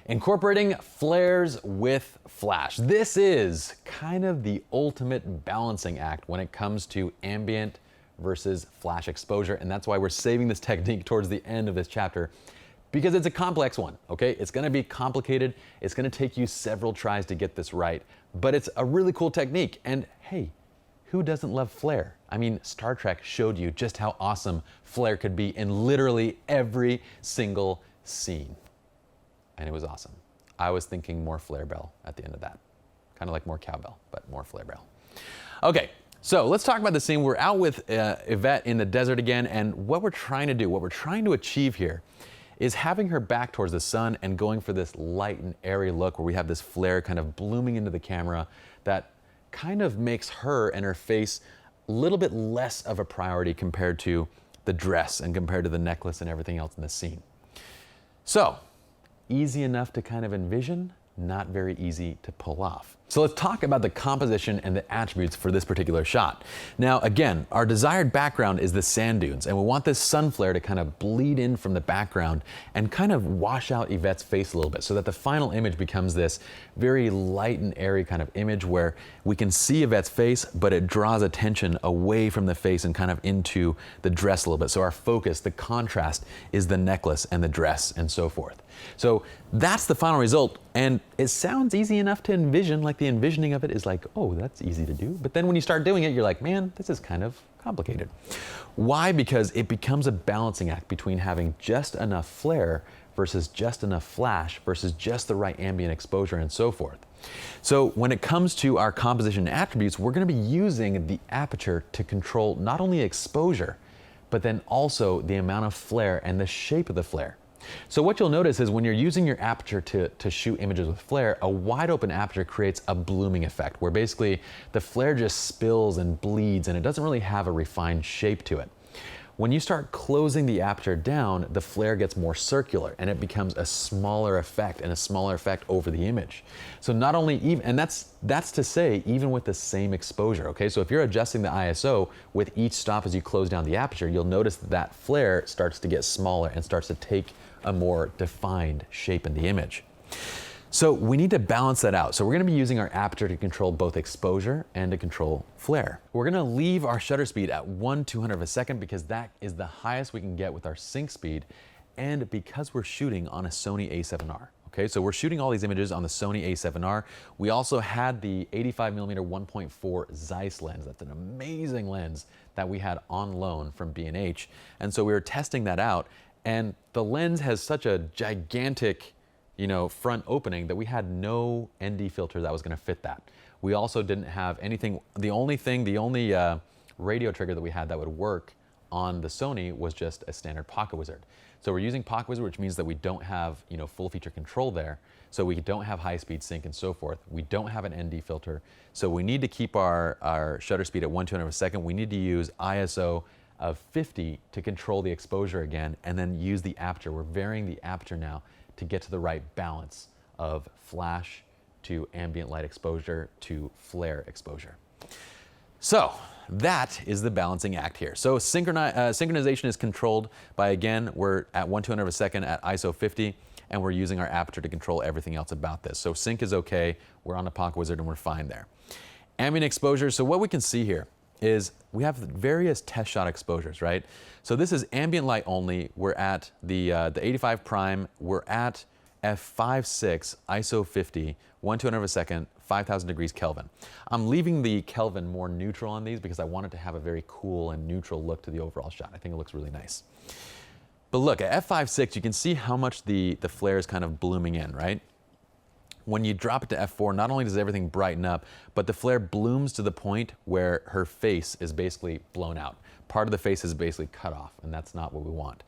Incorporating flares with flash. This is kind of the ultimate balancing act when it comes to ambient versus flash exposure, and that's why we're saving this technique towards the end of this chapter, because it's a complex one, okay? It's gonna be complicated, it's gonna take you several tries to get this right, but it's a really cool technique, and hey, who doesn't love flare? I mean, Star Trek showed you just how awesome flare could be in literally every single scene. And it was awesome. I was thinking more flare bell at the end of that. Kind of like more cowbell, but more flare bell. Okay, so let's talk about the scene. We're out with Yvette in the desert again, and what we're trying to do, what we're trying to achieve here is having her back towards the sun and going for this light and airy look where we have this flare kind of blooming into the camera that kind of makes her and her face a little bit less of a priority compared to the dress and compared to the necklace and everything else in the scene. So, easy enough to kind of envision, not very easy to pull off. So let's talk about the composition and the attributes for this particular shot. Now again, our desired background is the sand dunes, and we want this sun flare to kind of bleed in from the background and kind of wash out Yvette's face a little bit so that the final image becomes this very light and airy kind of image where we can see Yvette's face, but it draws attention away from the face and kind of into the dress a little bit. So our focus, the contrast, is the necklace and the dress and so forth. So that's the final result, and it sounds easy enough to envision, like the envisioning of it is like, oh, that's easy to do. But then when you start doing it, you're like, man, this is kind of complicated. Why? Because it becomes a balancing act between having just enough flare versus just enough flash versus just the right ambient exposure and so forth. So when it comes to our composition attributes, we're going to be using the aperture to control not only exposure, but then also the amount of flare and the shape of the flare. So what you'll notice is when you're using your aperture to shoot images with flare, a wide open aperture creates a blooming effect where basically the flare just spills and bleeds and it doesn't really have a refined shape to it. When you start closing the aperture down, the flare gets more circular and it becomes a smaller effect and a smaller effect over the image. So not only even, and that's to say even with the same exposure, okay? So if you're adjusting the ISO with each stop as you close down the aperture, you'll notice that flare starts to get smaller and starts to take a more defined shape in the image. So we need to balance that out. So we're gonna be using our aperture to control both exposure and to control flare. We're gonna leave our shutter speed at 1/200 of a second because that is the highest we can get with our sync speed, and because we're shooting on a Sony a7R. Okay, so we're shooting all these images on the Sony a7R. We also had the 85mm 1.4 Zeiss lens. That's an amazing lens that we had on loan from B&H. And so we were testing that out, and the lens has such a gigantic, front opening that we had no ND filter that was gonna fit that. We also didn't have anything, the only radio trigger that we had that would work on the Sony was just a standard Pocket Wizard. So we're using Pocket Wizard, which means that we don't have, full feature control there. So we don't have high speed sync and so forth. We don't have an ND filter. So we need to keep our shutter speed at 1/200 of a second. We need to use ISO of 50 to control the exposure again, and then use the aperture. We're varying the aperture now to get to the right balance of flash to ambient light exposure to flare exposure. So that is the balancing act here. So synchronization is controlled by, again, we're at 1/200 of a second at ISO 50, and we're using our aperture to control everything else about this. So sync is okay, we're on the Pocket Wizard and we're fine there. Ambient exposure, so what we can see here is we have various test shot exposures, right? So this is ambient light only. We're at the 85 prime. We're at f5.6, ISO 50, 1/200 of a second, 5,000 degrees Kelvin. I'm leaving the Kelvin more neutral on these because I want it to have a very cool and neutral look to the overall shot. I think it looks really nice. But look, at f5.6, you can see how much the flare is kind of blooming in, right? When you drop it to f4, not only does everything brighten up, but the flare blooms to the point where her face is basically blown out. Part of the face is basically cut off, and that's not what we want.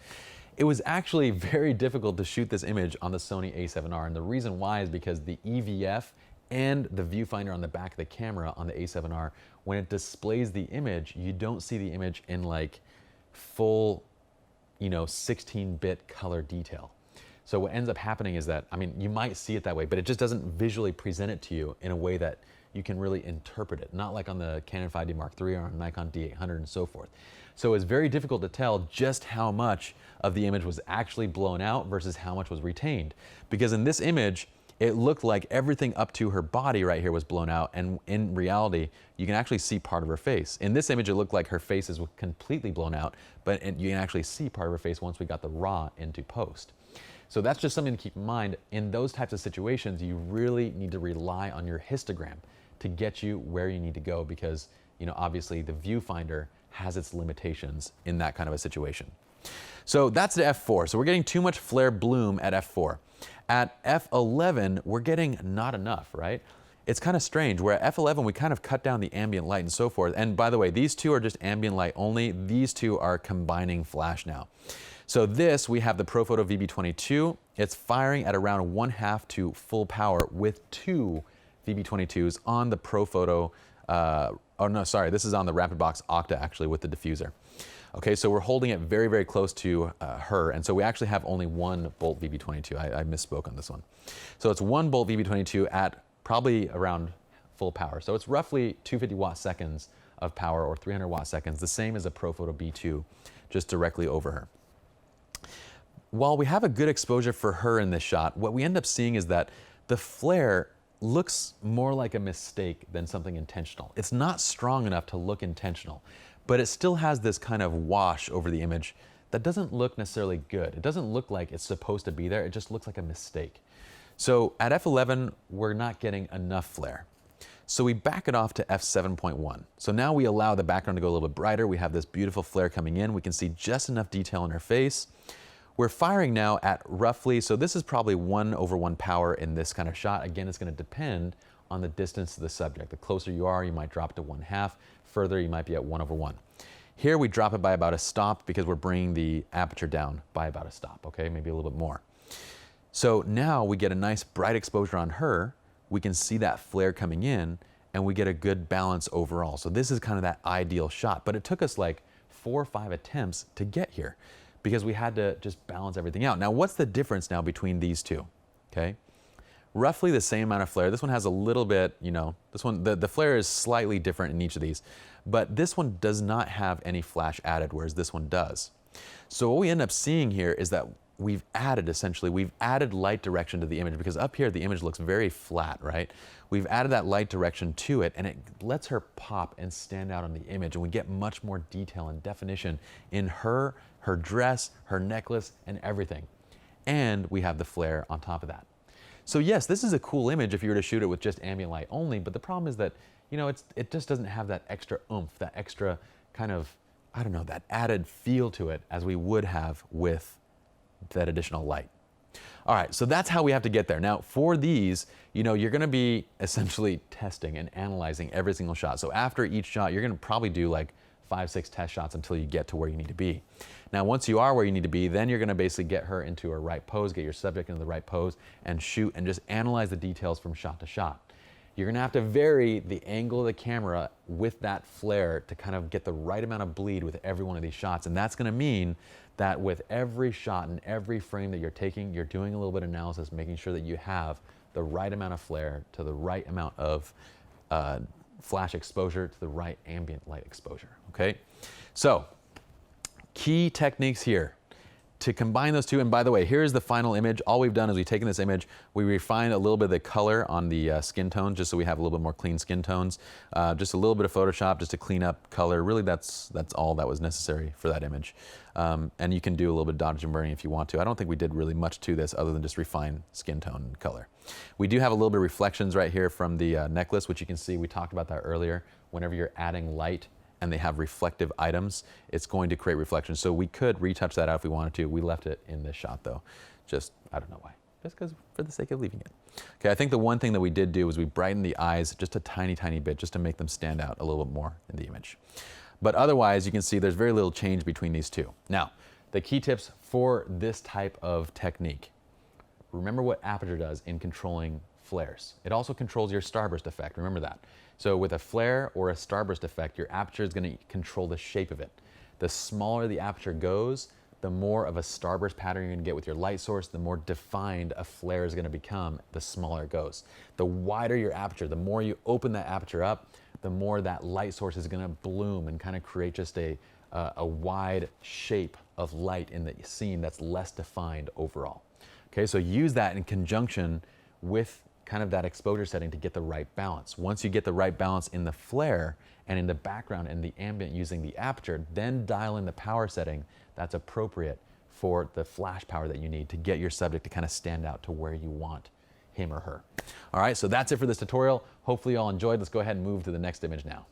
It was actually very difficult to shoot this image on the Sony a7R, and the reason why is because the EVF and the viewfinder on the back of the camera on the a7R, when it displays the image, you don't see the image in like full, 16-bit color detail. So what ends up happening is that, you might see it that way, but it just doesn't visually present it to you in a way that you can really interpret it, not like on the Canon 5D Mark III or on Nikon D800 and so forth. So it's very difficult to tell just how much of the image was actually blown out versus how much was retained. Because in this image, it looked like everything up to her body right here was blown out, and in reality, you can actually see part of her face. In this image, it looked like her face is completely blown out, but you can actually see part of her face once we got the raw into post. So that's just something to keep in mind. In those types of situations, you really need to rely on your histogram to get you where you need to go, because obviously the viewfinder has its limitations in that kind of a situation. So that's the f4. So we're getting too much flare bloom at f4. At f11, we're getting not enough, right? It's kind of strange, where at f11, we kind of cut down the ambient light and so forth. And by the way, these two are just ambient light only. These two are combining flash now. So this, we have the ProPhoto VB22. It's firing at around 1/2 to full power with 2 VB22s on the ProPhoto, oh no, sorry, this is on the RapidBox Octa actually with the diffuser. Okay, so we're holding it very, very close to her, and so we actually have only 1 Bolt VB22. I misspoke on this one. So it's 1 Bolt VB22 at probably around full power. So it's roughly 250 watt seconds of power, or 300 watt seconds, the same as a ProPhoto B2, just directly over her. While we have a good exposure for her in this shot, what we end up seeing is that the flare looks more like a mistake than something intentional. It's not strong enough to look intentional, but it still has this kind of wash over the image that doesn't look necessarily good. It doesn't look like it's supposed to be there. It just looks like a mistake. So at f11, we're not getting enough flare. So we back it off to f7.1. So now we allow the background to go a little bit brighter. We have this beautiful flare coming in. We can see just enough detail in her face. We're firing now at roughly, so this is probably 1/1 power in this kind of shot. Again, it's going to depend on the distance to the subject. The closer you are, you might drop it to 1/2. Further, you might be at 1/1. Here we drop it by about a stop because we're bringing the aperture down by about a stop, okay? Maybe a little bit more. So now we get a nice bright exposure on her. We can see that flare coming in, and we get a good balance overall. So this is kind of that ideal shot, but it took us like 4 or 5 attempts to get here, because we had to just balance everything out. Now, what's the difference now between these two? Okay, roughly the same amount of flare. This one has a little bit, this one, the flare is slightly different in each of these, but this one does not have any flash added, whereas this one does. So what we end up seeing here is that we've added light direction to the image, because up here the image looks very flat, right? We've added that light direction to it, and it lets her pop and stand out on the image, and we get much more detail and definition in her dress, her necklace, and everything. And we have the flare on top of that. So yes, this is a cool image if you were to shoot it with just ambient light only, but the problem is that, it just doesn't have that extra oomph, that extra kind of, that added feel to it as we would have with that additional light. All right, so that's how we have to get there. Now for these, you're gonna be essentially testing and analyzing every single shot. So after each shot, you're gonna probably do like 5, 6 test shots until you get to where you need to be. Now, once you are where you need to be, then you're gonna basically get her into a right pose, get your subject into the right pose, and shoot and just analyze the details from shot to shot. You're gonna have to vary the angle of the camera with that flare to kind of get the right amount of bleed with every one of these shots. And that's gonna mean that with every shot and every frame that you're taking, you're doing a little bit of analysis, making sure that you have the right amount of flare to the right amount of flash exposure to the right ambient light exposure, okay? So, key techniques here to combine those two. And by the way, here's the final image. All we've done is we've taken this image, we refined a little bit of the color on the skin tone, just so we have a little bit more clean skin tones. Just a little bit of Photoshop just to clean up color. Really, that's all that was necessary for that image. And you can do a little bit of dodging and burning if you want to. I don't think we did really much to this other than just refine skin tone and color. We do have a little bit of reflections right here from the necklace, which you can see, we talked about that earlier. Whenever you're adding light and they have reflective items, it's going to create reflections. So we could retouch that out if we wanted to. We left it in this shot though. Just, I don't know why. Just because, for the sake of leaving it. Okay, I think the one thing that we did do was we brightened the eyes just a tiny, tiny bit, just to make them stand out a little bit more in the image. But otherwise, you can see there's very little change between these two. Now, the key tips for this type of technique. Remember what aperture does in controlling flares. It also controls your starburst effect, remember that. So with a flare or a starburst effect, your aperture is going to control the shape of it. The smaller the aperture goes, the more of a starburst pattern you're going to get with your light source, the more defined a flare is going to become, the smaller it goes. The wider your aperture, the more you open that aperture up, the more that light source is going to bloom and kind of create just a a wide shape of light in the scene that's less defined overall. Okay, so use that in conjunction with kind of that exposure setting to get the right balance. Once you get the right balance in the flare and in the background and the ambient using the aperture, then dial in the power setting that's appropriate for the flash power that you need to get your subject to kind of stand out to where you want him or her. All right, so that's it for this tutorial. Hopefully you all enjoyed. Let's go ahead and move to the next image now.